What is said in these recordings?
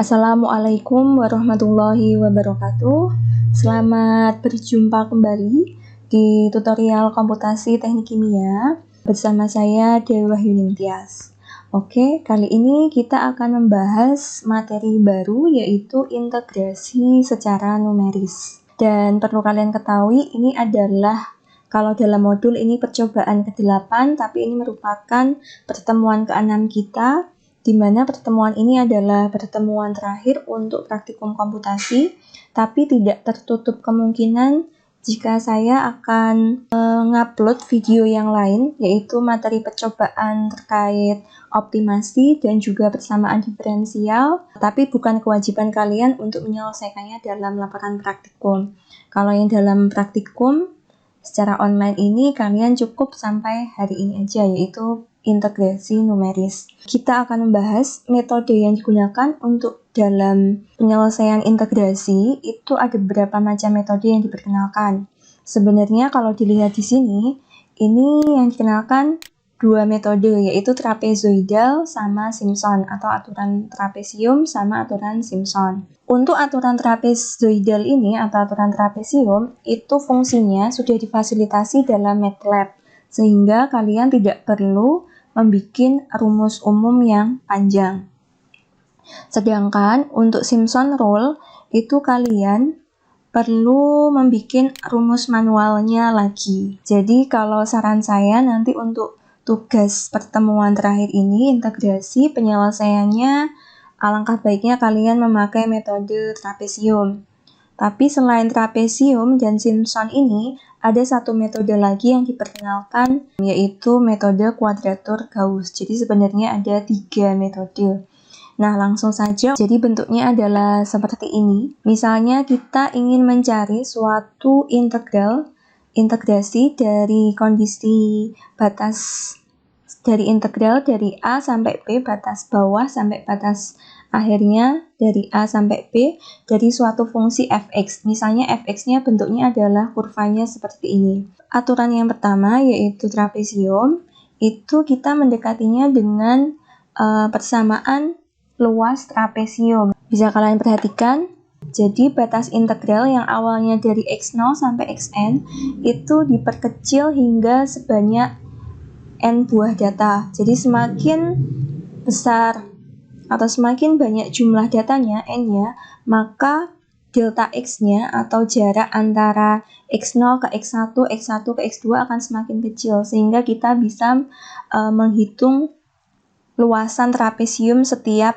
Assalamualaikum warahmatullahi wabarakatuh. Selamat berjumpa kembali di tutorial komputasi teknik kimia bersama saya Dewi Wahyuni Tias. Oke, kali ini kita akan membahas materi baru yaitu integrasi secara numeris. Dan perlu kalian ketahui ini adalah kalau dalam modul ini percobaan ke-8, tapi ini merupakan pertemuan ke-6 kita, di mana pertemuan ini adalah pertemuan terakhir untuk praktikum komputasi, tapi tidak tertutup kemungkinan jika saya akan mengupload video yang lain, yaitu materi percobaan terkait optimasi dan juga persamaan diferensial, tapi bukan kewajiban kalian untuk menyelesaikannya dalam laporan praktikum. Kalau yang dalam praktikum secara online ini kalian cukup sampai hari ini aja, yaitu integrasi numeris. Kita akan membahas metode yang digunakan untuk dalam penyelesaian integrasi. Itu ada beberapa macam metode yang diperkenalkan. Sebenarnya kalau dilihat di sini, ini yang dikenalkan dua metode, yaitu trapezoidal sama Simpson, atau aturan trapesium sama aturan Simpson. Untuk aturan trapezoidal ini atau aturan trapesium, itu fungsinya sudah difasilitasi dalam MATLAB, sehingga kalian tidak perlu membuat rumus umum yang panjang. Sedangkan untuk Simpson rule itu kalian perlu membuat rumus manualnya lagi. Jadi kalau saran saya nanti untuk tugas pertemuan terakhir ini integrasi penyelesaiannya alangkah baiknya kalian memakai metode trapesium. Tapi selain trapesium dan Simpson ini, ada satu metode lagi yang diperkenalkan, yaitu metode kuadratur Gauss. Jadi sebenarnya ada 3 metode. Nah, langsung saja. Jadi bentuknya adalah seperti ini. Misalnya kita ingin mencari suatu integrasi dari kondisi batas dari integral dari A sampai B, batas bawah sampai batas akhirnya dari A sampai B dari suatu fungsi fx. Misalnya fx-nya bentuknya adalah kurvanya seperti ini. Aturan yang pertama yaitu trapesium, itu kita mendekatinya dengan persamaan luas trapesium. Bisa kalian perhatikan, jadi batas integral yang awalnya dari x0 sampai xn itu diperkecil hingga sebanyak n buah data. Jadi semakin besar atau semakin banyak jumlah datanya, n-nya, maka delta x-nya atau jarak antara x0 ke x1, x1 ke x2 akan semakin kecil, sehingga kita bisa menghitung luasan trapesium setiap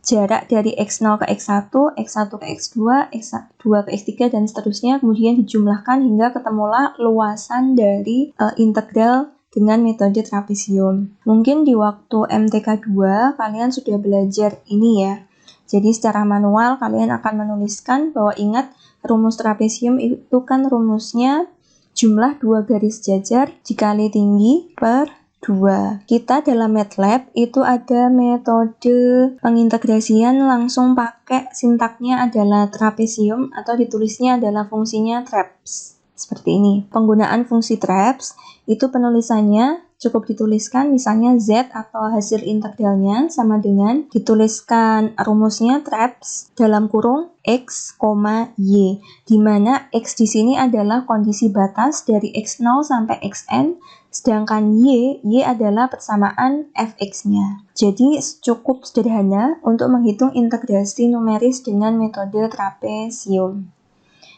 jarak dari x0 ke x1, x1 ke x2, x2 ke x3, dan seterusnya, kemudian dijumlahkan hingga ketemulah luasan dari integral dengan metode trapesium. Mungkin di waktu MTK 2 kalian sudah belajar ini ya. Jadi secara manual kalian akan menuliskan bahwa ingat rumus trapesium itu kan rumusnya jumlah 2 garis jajar dikali tinggi per 2. Kita dalam MATLAB itu ada metode pengintegrasian langsung pakai sintaknya adalah trapesium atau ditulisnya adalah fungsinya traps. Seperti ini. Penggunaan fungsi traps itu penulisannya cukup dituliskan misalnya z atau hasil integralnya sama dengan dituliskan rumusnya traps dalam kurung x, y, di mana x di sini adalah kondisi batas dari x0 sampai xn, sedangkan y adalah persamaan fx-nya. Jadi cukup sederhana untuk menghitung integrasi numeris dengan metode trapesium.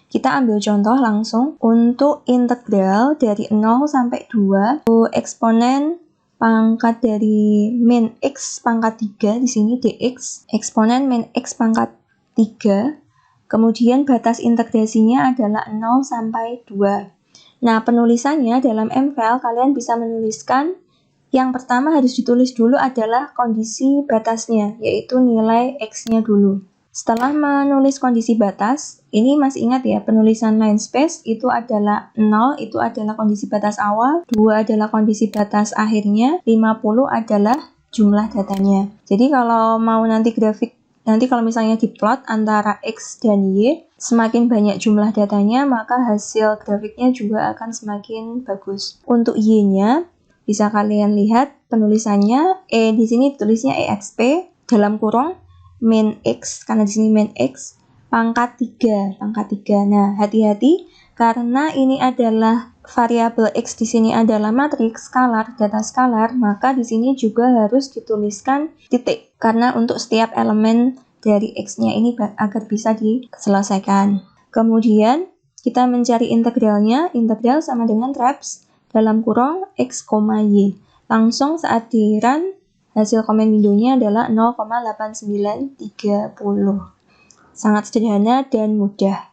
Kita ambil contoh langsung untuk integral dari 0 sampai 2 eksponen pangkat dari min x pangkat 3 di sini dx, eksponen min x pangkat 3, kemudian batas integrasinya adalah 0 sampai 2. Nah, penulisannya dalam MFAL kalian bisa menuliskan yang pertama harus ditulis dulu adalah kondisi batasnya, yaitu nilai x-nya dulu. Setelah menulis kondisi batas, ini masih ingat ya, penulisan line space itu adalah 0, itu adalah kondisi batas awal, 2 adalah kondisi batas akhirnya, 50 adalah jumlah datanya. Jadi kalau mau nanti grafik, nanti kalau misalnya diplot antara X dan Y, semakin banyak jumlah datanya, maka hasil grafiknya juga akan semakin bagus. Untuk Y-nya, bisa kalian lihat penulisannya, di sini ditulisnya EXP, dalam kurung, min X, karena di sini min X pangkat 3. Nah, hati-hati karena ini adalah variabel X, di sini adalah matriks skalar, data skalar, maka di sini juga harus dituliskan titik karena untuk setiap elemen dari X-nya ini agar bisa diselesaikan. Kemudian kita mencari integralnya, integral sama dengan traps dalam kurung X, Y. Langsung saat di run, hasil komen windownya adalah 0,8930. Sangat sederhana dan mudah.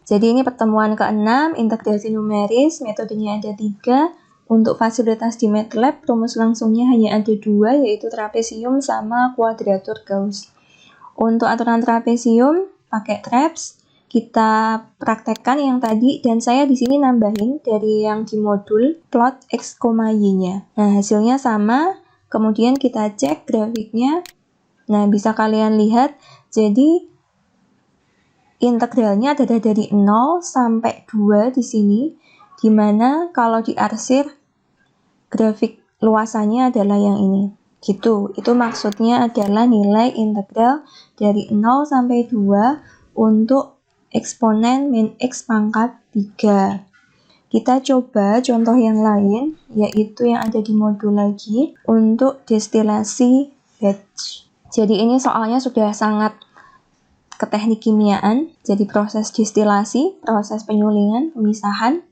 Jadi ini pertemuan ke-6, integrasi numeris, metodenya ada 3. Untuk fasilitas di MATLAB, rumus langsungnya hanya ada 2, yaitu trapesium sama kuadratur Gauss. Untuk aturan trapesium, pakai traps, kita praktekkan yang tadi, dan saya di sini nambahin dari yang di modul, plot X, Y-nya. Nah, hasilnya sama, kemudian kita cek grafiknya. Nah, bisa kalian lihat, jadi integralnya adalah dari 0 sampai 2 di sini, di mana kalau diarsir grafik luasannya adalah yang ini. Gitu. Itu maksudnya adalah nilai integral dari 0 sampai 2 untuk eksponen min X pangkat 3. Kita coba contoh yang lain, yaitu yang ada di modul lagi, untuk destilasi batch. Jadi ini soalnya sudah sangat ke teknik kimiaan, jadi proses destilasi, proses penyulingan, pemisahan,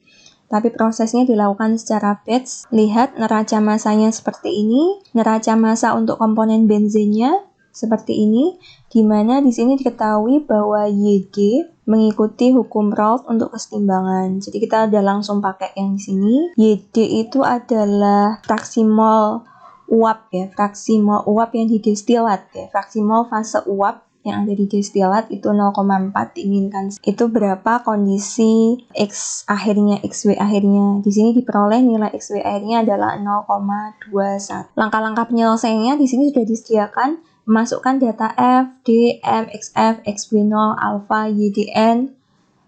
tapi prosesnya dilakukan secara batch. Lihat neraca masanya seperti ini, neraca massa untuk komponen benzinnya seperti ini, di mana di sini diketahui bahwa YD mengikuti hukum Raoult untuk kesetimbangan. Jadi kita udah langsung pakai yang di sini. YD itu adalah fraksi mol uap ya, fraksi mol uap yang didestilat ya, fraksi mol fase uap yang ada di destilat itu 0,4 diinginkan. Itu berapa kondisi X akhirnya, XW akhirnya. Di sini diperoleh nilai XW akhirnya adalah 0,21. Langkah-langkah penyelesaiannya di sini sudah disediakan. Memasukkan data F, D, M, XF, XW0, alpha, YDN.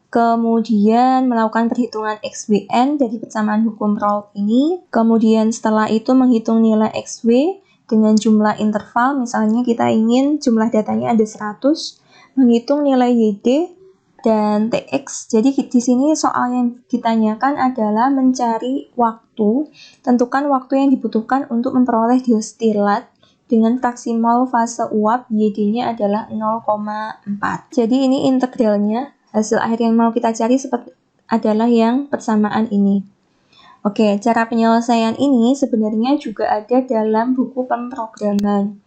Kemudian melakukan perhitungan XWN dari persamaan hukum Raoult ini. Kemudian setelah itu menghitung nilai XW dengan jumlah interval, misalnya kita ingin jumlah datanya ada 100, menghitung nilai YD dan TX. Jadi di sini soal yang ditanyakan adalah mencari waktu, tentukan waktu yang dibutuhkan untuk memperoleh destilat dengan fraksi mol fase uap, YD-nya adalah 0,4. Jadi ini integralnya, hasil akhir yang mau kita cari adalah yang persamaan ini. Oke, cara penyelesaian ini sebenarnya juga ada dalam buku pemrograman.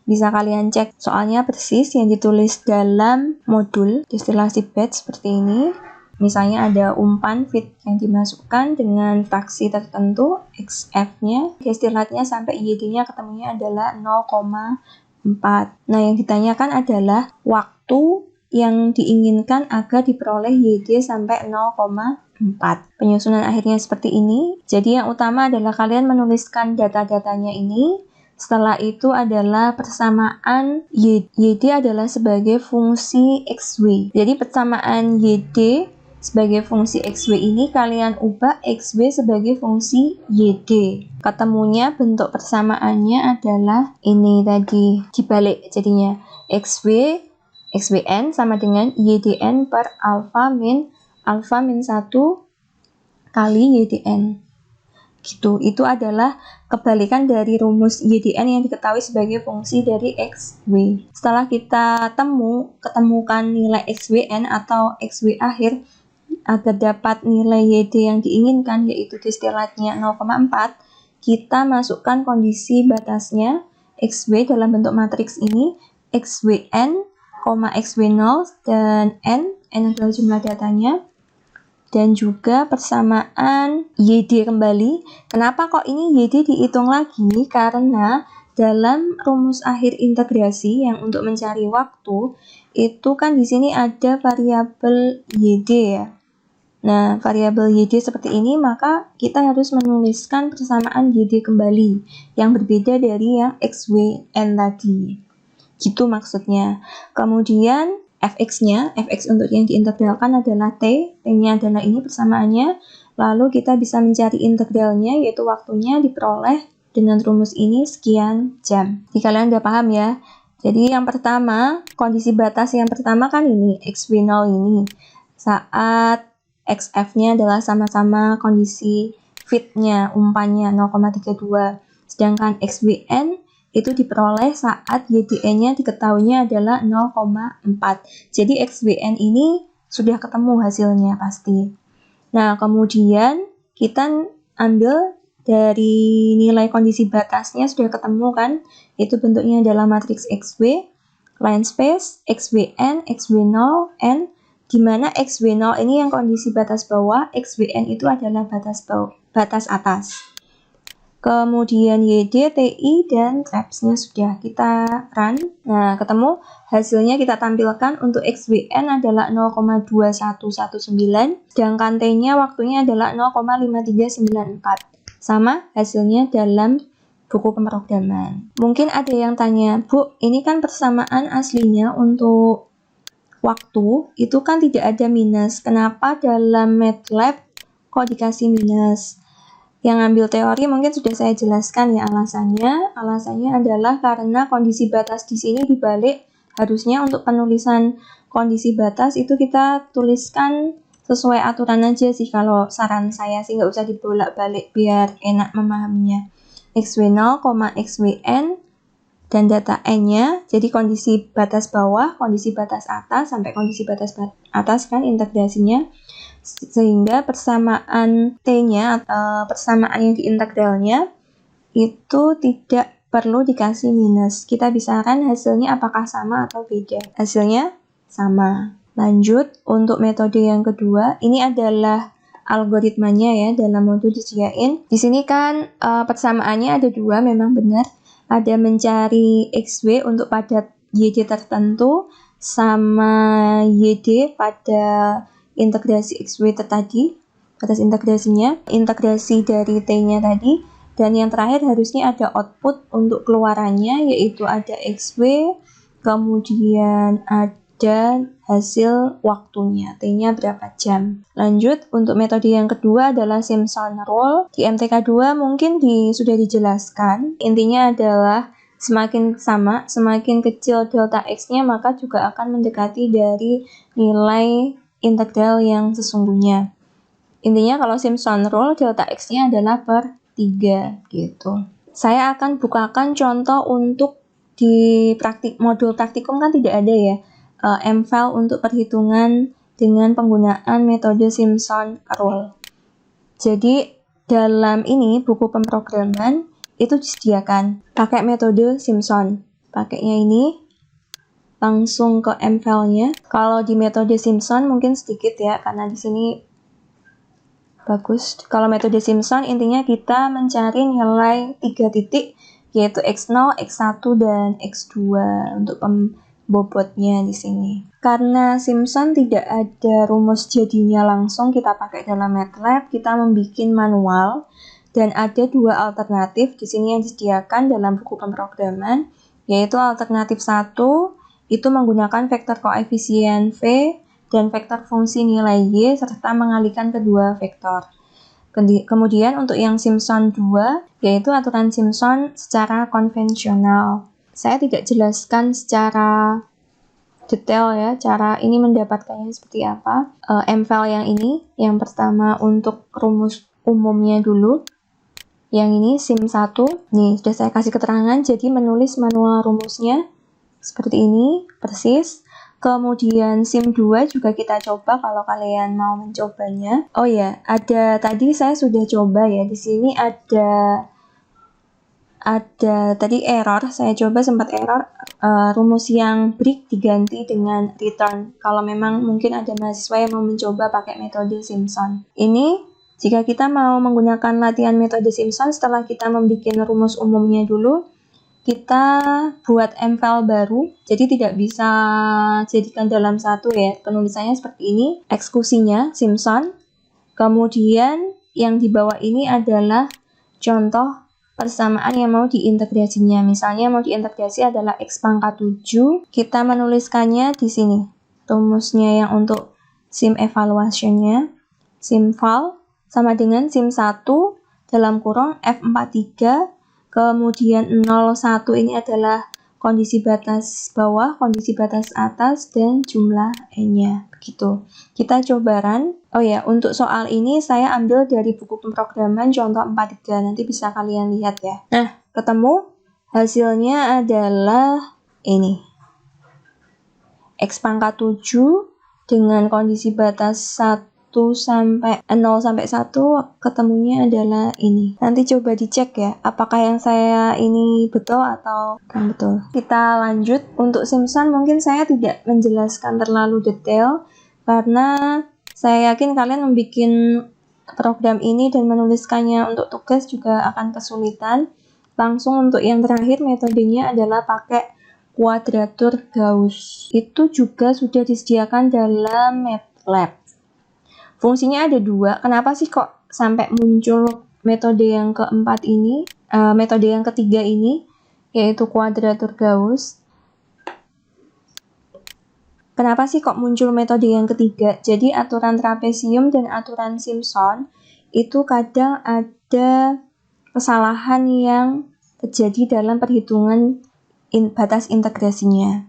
Bisa kalian cek soalnya persis yang ditulis dalam modul destilasi batch seperti ini. Misalnya ada umpan feed yang dimasukkan dengan fraksi tertentu, XF-nya, destilatnya sampai YD-nya ketemunya adalah 0,4. Nah, yang ditanyakan adalah waktu yang diinginkan agar diperoleh YD sampai 0,4. Penyusunan akhirnya seperti ini. Jadi yang utama adalah kalian menuliskan data-datanya ini. Setelah itu adalah persamaan YD adalah sebagai fungsi XW. Jadi persamaan YD sebagai fungsi XW ini kalian ubah XW sebagai fungsi YD. Ketemunya bentuk persamaannya adalah ini tadi, dibalik jadinya. XWN sama dengan YDN per alpha min 1 kali YDN. Gitu. Itu adalah kebalikan dari rumus YDN yang diketahui sebagai fungsi dari XW. Setelah kita ketemukan nilai XWN atau XW akhir agar dapat nilai YD yang diinginkan, yaitu destilatnya 0,4, kita masukkan kondisi batasnya XW dalam bentuk matriks ini, XWN, XW0 dan N adalah jumlah datanya, dan juga persamaan YD kembali. Kenapa kok ini YD dihitung lagi? Karena dalam rumus akhir integrasi yang untuk mencari waktu, itu kan di sini ada variabel YD ya. Nah, variabel YD seperti ini, maka kita harus menuliskan persamaan YD kembali yang berbeda dari yang XWN tadi. Gitu maksudnya. Kemudian fx-nya, fx untuk yang diintegralkan adalah t-nya adalah ini persamaannya. Lalu kita bisa mencari integralnya, yaitu waktunya diperoleh dengan rumus ini sekian jam. Jadi kalian udah paham ya. Jadi yang pertama, kondisi batas yang pertama kan ini, XW0 ini. Saat XF-nya adalah sama-sama kondisi fitnya, umpannya 0,32. Sedangkan XWN itu diperoleh saat YDN-nya diketahuinya adalah 0,4. Jadi XWN ini sudah ketemu hasilnya pasti. Nah, kemudian kita ambil dari nilai kondisi batasnya sudah ketemu kan, itu bentuknya adalah matriks XW, line space, XWN, XW0, N, di mana XW0 ini yang kondisi batas bawah, XWN itu adalah batas atas. Kemudian YD, TI, dan TRAPS-nya sudah kita run. Nah, ketemu hasilnya kita tampilkan untuk XWN adalah 0,2119, sedangkan T-nya waktunya adalah 0,5394. Sama hasilnya dalam buku pemrograman. Mungkin ada yang tanya, Bu, ini kan persamaan aslinya untuk waktu, itu kan tidak ada minus. Kenapa dalam MATLAB kok dikasih minus? Yang ambil teori mungkin sudah saya jelaskan ya alasannya. Alasannya adalah karena kondisi batas di sini dibalik. Harusnya untuk penulisan kondisi batas itu kita tuliskan sesuai aturan aja sih, kalau saran saya sih nggak usah dibolak-balik biar enak memahaminya. XW0, XWN dan data N-nya, jadi kondisi batas bawah, kondisi batas atas, sampai kondisi batas atas kan integrasinya. Sehingga persamaan T-nya, persamaan yang diintegralnya itu tidak perlu dikasih minus. Kita bisa kan hasilnya apakah sama atau beda. Hasilnya sama. Lanjut, untuk metode yang kedua, ini adalah algoritmanya ya dalam modul disediain. Di sini kan persamaannya ada dua, memang benar. Ada mencari XW untuk pada YD tertentu, sama YD pada integrasi XW tadi, batas integrasinya, integrasi dari T-nya tadi, dan yang terakhir harusnya ada output untuk keluarannya, yaitu ada XW, kemudian ada hasil waktunya, T-nya berapa jam. Lanjut, untuk metode yang kedua adalah Simpson Rule. Di MTK 2 mungkin sudah dijelaskan, intinya adalah semakin kecil delta X-nya, maka juga akan mendekati dari nilai integral yang sesungguhnya. Intinya kalau Simpson Rule, delta X-nya adalah per 3 gitu. Saya akan bukakan contoh untuk di modul praktikum kan tidak ada ya MFAL untuk perhitungan dengan penggunaan metode Simpson Rule. Jadi dalam ini buku pemrograman itu disediakan pakai metode Simpson. Pakainya ini langsung ke MFAL-nya. Kalau di metode Simpson mungkin sedikit ya, karena di sini bagus. Kalau metode Simpson intinya kita mencari nilai 3 titik, yaitu X0, X1, dan X2 untuk pembobotnya di sini. Karena Simpson tidak ada rumus jadinya langsung kita pakai dalam MATLAB, kita membuat manual, dan ada dua alternatif di sini yang disediakan dalam buku pemrograman, yaitu alternatif 1 itu menggunakan vektor koefisien V dan vektor fungsi nilai Y serta mengalihkan kedua vektor. Kemudian untuk yang Simpson 2 yaitu aturan Simpson secara konvensional. Saya tidak jelaskan secara detail ya cara ini mendapatkannya seperti apa. MFAL yang ini, yang pertama untuk rumus umumnya dulu. Yang ini Sim1, nih sudah saya kasih keterangan, jadi menulis manual rumusnya seperti ini, persis. Kemudian Sim2 juga kita coba kalau kalian mau mencobanya. Oh ya, ada tadi saya sudah coba ya, di sini ada tadi error, saya coba sempat error, rumus yang break diganti dengan return. Kalau memang mungkin ada mahasiswa yang mau mencoba pakai metode Simpson. Ini jika kita mau menggunakan latihan metode Simpson, setelah kita membuat rumus umumnya dulu, kita buat MFAL baru, jadi tidak bisa jadikan dalam satu ya. Penulisannya seperti ini, eksekusinya Simpson, kemudian yang di bawah ini adalah contoh persamaan yang mau diintegrasinya. Misalnya mau diintegrasi adalah X pangkat 7, kita menuliskannya di sini. Rumusnya yang untuk sim evaluationnya, simval sama dengan sim1 dalam kurung F43, kemudian 01 ini adalah kondisi batas bawah, kondisi batas atas, dan jumlah N-nya. Begitu. Kita coba run. Oh ya, untuk soal ini saya ambil dari buku pemrograman contoh 4.3. Nanti bisa kalian lihat ya. Nah, ketemu. Hasilnya adalah ini. X pangkat 7 dengan kondisi batas 0 sampai 1 ketemunya adalah ini. Nanti coba dicek ya, apakah yang saya ini betul atau bukan betul. Kita lanjut. Untuk Simpson mungkin saya tidak menjelaskan terlalu detail karena saya yakin kalian membuat program ini dan menuliskannya untuk tugas juga akan kesulitan. Langsung untuk yang terakhir metodenya adalah pakai kuadratur Gauss. Itu juga sudah disediakan dalam MATLAB. Fungsinya ada 2. Kenapa sih kok sampai muncul metode yang keempat ini, metode yang ketiga ini, yaitu kuadratur Gauss? Kenapa sih kok muncul metode yang ketiga? Jadi aturan trapesium dan aturan Simpson itu kadang ada kesalahan yang terjadi dalam perhitungan batas integrasinya.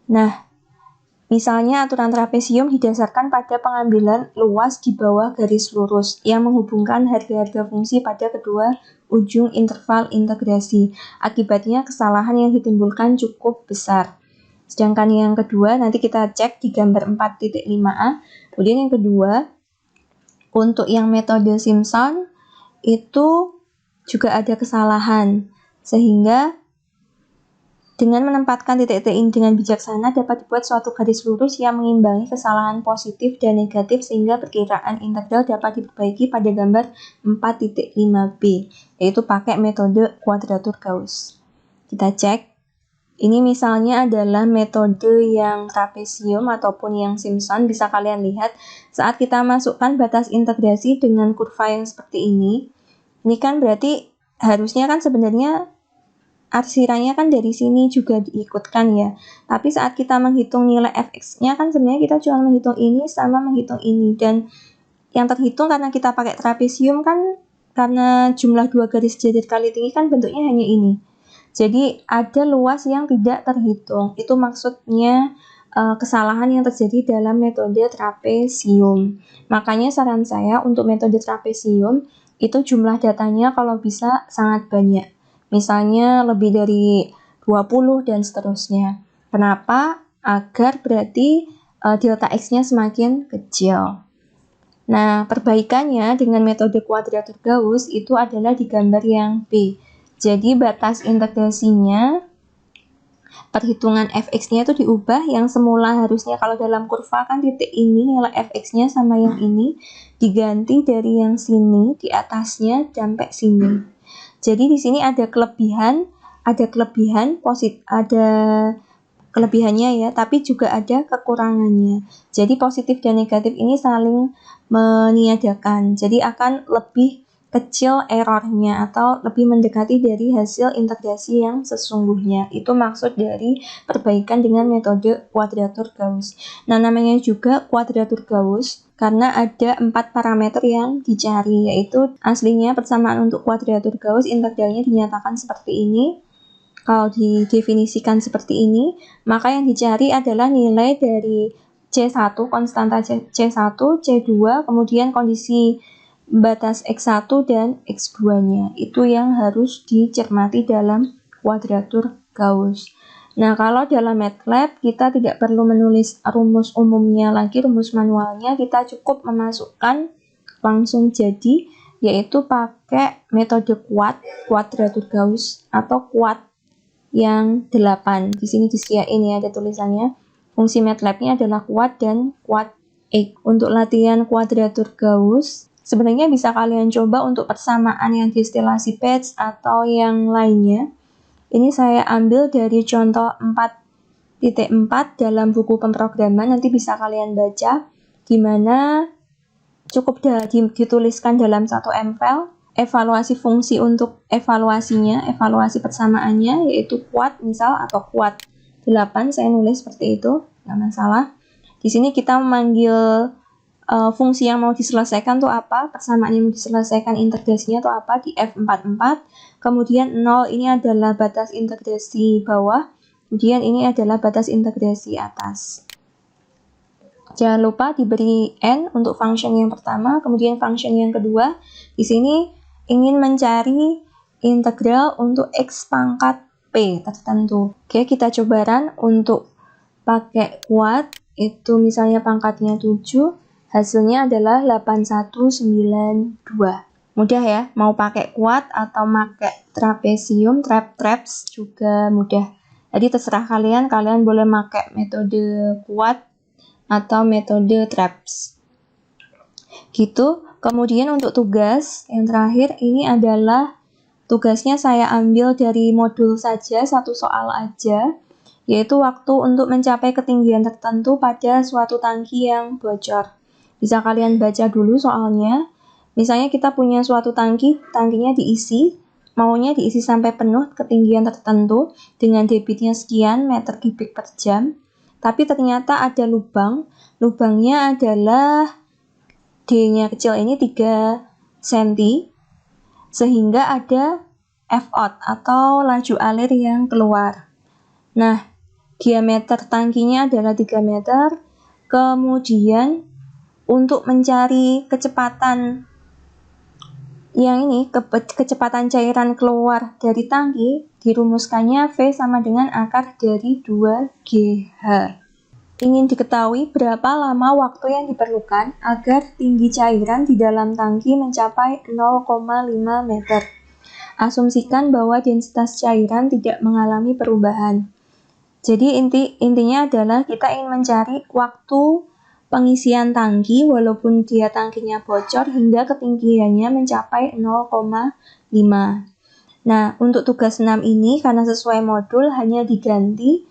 Nah, misalnya aturan trapesium didasarkan pada pengambilan luas di bawah garis lurus yang menghubungkan harga-harga fungsi pada kedua ujung interval integrasi. Akibatnya kesalahan yang ditimbulkan cukup besar. Sedangkan yang kedua, nanti kita cek di gambar 4.5a. Kemudian yang kedua, untuk yang metode Simpson itu juga ada kesalahan, sehingga dengan menempatkan titik-titik ini dengan bijaksana dapat dibuat suatu garis lurus yang mengimbangi kesalahan positif dan negatif sehingga perkiraan integral dapat diperbaiki pada gambar 4.5b, yaitu pakai metode kuadratur Gauss. Kita cek. Ini misalnya adalah metode yang trapesium ataupun yang Simpson. Bisa kalian lihat saat kita masukkan batas integrasi dengan kurva yang seperti ini. Ini kan berarti harusnya kan sebenarnya arsirannya kan dari sini juga diikutkan ya. Tapi saat kita menghitung nilai fx-nya kan sebenarnya kita cuma menghitung ini sama menghitung ini. Dan yang terhitung karena kita pakai trapesium kan karena jumlah 2 garis jajar kali tinggi kan bentuknya hanya ini. Jadi ada luas yang tidak terhitung. Itu maksudnya kesalahan yang terjadi dalam metode trapesium. Makanya saran saya untuk metode trapesium itu jumlah datanya kalau bisa sangat banyak. Misalnya lebih dari 20 dan seterusnya. Kenapa? Agar berarti delta X-nya semakin kecil. Nah, perbaikannya dengan metode kuadratur Gauss itu adalah di gambar yang B. Jadi batas integrasinya, perhitungan fx-nya itu diubah, yang semula harusnya kalau dalam kurva kan titik ini nilai fx-nya sama yang ini, diganti dari yang sini di atasnya sampai sini. Jadi di sini ada kelebihannya ya, tapi juga ada kekurangannya. Jadi positif dan negatif ini saling meniadakan. Jadi akan lebih kecil errornya atau lebih mendekati dari hasil integrasi yang sesungguhnya. Itu maksud dari perbaikan dengan metode kuadratur Gauss. Nah, namanya juga kuadratur Gauss karena ada 4 parameter yang dicari, yaitu aslinya persamaan untuk kuadratur Gauss integralnya dinyatakan seperti ini. Kalau didefinisikan seperti ini, maka yang dicari adalah nilai dari C1, konstanta C1, C2, kemudian kondisi batas X1 dan X2-nya. Itu yang harus dicermati dalam kuadratur Gauss. Nah, kalau dalam MATLAB kita tidak perlu menulis rumus umumnya lagi, rumus manualnya, kita cukup memasukkan langsung jadi, yaitu pakai metode kuadratur Gauss atau kuad yang 8. Di sini disediain ya, ada tulisannya. Fungsi MATLAB-nya adalah kuad dan kuad X. Untuk latihan kuadratur Gauss, sebenarnya bisa kalian coba untuk persamaan yang distilasi patch atau yang lainnya. Ini saya ambil dari contoh 4.4 dalam buku pemrograman, nanti bisa kalian baca, di mana cukup dituliskan dalam satu MFL, evaluasi fungsi untuk evaluasinya, evaluasi persamaannya, yaitu kuad misal atau kuad 8, saya nulis seperti itu, nggak masalah. Di sini kita memanggil fungsi yang mau diselesaikan tuh apa, persamaan yang mau diselesaikan integrasinya tuh apa di F44. Kemudian 0 ini adalah batas integrasi bawah, kemudian ini adalah batas integrasi atas. Jangan lupa diberi n untuk function yang pertama, kemudian function yang kedua. Di sini ingin mencari integral untuk x pangkat p tertentu. Oke, kita coba run untuk pakai kuat, itu misalnya pangkatnya 7, hasilnya adalah 8192. Mudah ya, mau pakai kuat atau pakai trapesium, traps juga mudah. Jadi terserah kalian boleh pakai metode kuat atau metode traps. Gitu. Kemudian untuk tugas yang terakhir ini adalah tugasnya saya ambil dari modul saja, satu soal aja, yaitu waktu untuk mencapai ketinggian tertentu pada suatu tangki yang bocor. Bisa kalian baca dulu soalnya. Misalnya kita punya suatu tangki, tangkinya diisi, maunya diisi sampai penuh ketinggian tertentu dengan debitnya sekian meter kubik per jam. Tapi ternyata ada lubang, lubangnya adalah D-nya kecil ini 3 cm, sehingga ada F-out atau laju alir yang keluar. Nah, diameter tangkinya adalah 3 meter, kemudian untuk mencari kecepatan yang ini, kecepatan cairan keluar dari tangki, dirumuskannya V sama dengan akar dari 2GH. Ingin diketahui berapa lama waktu yang diperlukan agar tinggi cairan di dalam tangki mencapai 0,5 meter. Asumsikan bahwa densitas cairan tidak mengalami perubahan. Jadi intinya adalah kita ingin mencari waktu pengisian tangki walaupun dia tangkinya bocor hingga ketinggiannya mencapai 0,5. Nah, untuk tugas 6 ini karena sesuai modul hanya diganti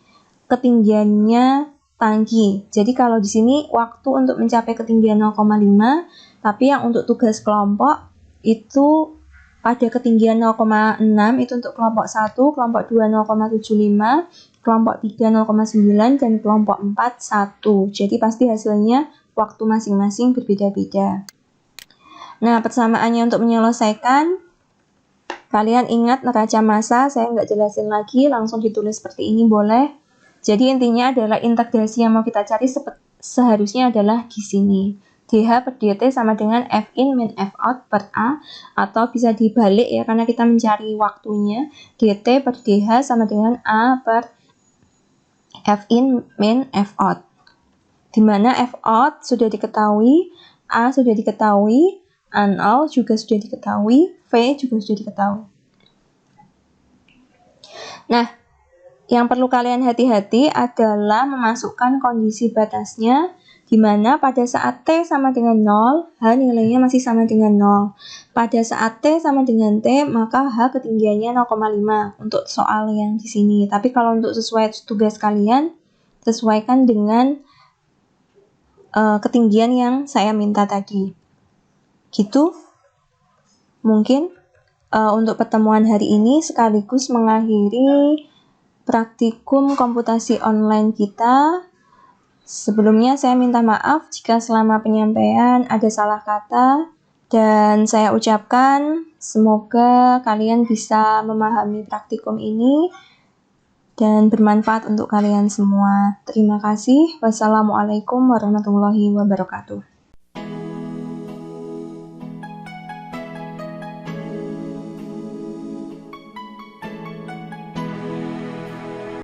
ketinggiannya tangki. Jadi kalau di sini waktu untuk mencapai ketinggian 0,5, tapi yang untuk tugas kelompok itu pada ketinggian 0,6 itu untuk kelompok 1, kelompok 2 0,75, kelompok 3 0,9 dan kelompok 4 1. Jadi pasti hasilnya waktu masing-masing berbeda-beda. Nah, persamaannya untuk menyelesaikan, kalian ingat neraca massa, saya nggak jelasin lagi, langsung ditulis seperti ini boleh. Jadi intinya adalah integrasi yang mau kita cari seharusnya adalah di sini. DH per DT sama dengan F in min F out per A, atau bisa dibalik ya karena kita mencari waktunya. DT per DH sama dengan A per F in min F out. Dimana F out sudah diketahui, A sudah diketahui, N0 juga sudah diketahui, V juga sudah diketahui. Nah, yang perlu kalian hati-hati adalah memasukkan kondisi batasnya, di mana pada saat T sama dengan 0, H nilainya masih sama dengan 0. Pada saat T sama dengan T, maka H ketinggiannya 0,5 untuk soal yang di sini. Tapi kalau untuk sesuai tugas kalian, sesuaikan dengan ketinggian yang saya minta tadi. Gitu. Mungkin untuk pertemuan hari ini sekaligus mengakhiri praktikum komputasi online kita. Sebelumnya saya minta maaf jika selama penyampaian ada salah kata, dan saya ucapkan semoga kalian bisa memahami praktikum ini dan bermanfaat untuk kalian semua. Terima kasih. Wassalamualaikum warahmatullahi wabarakatuh.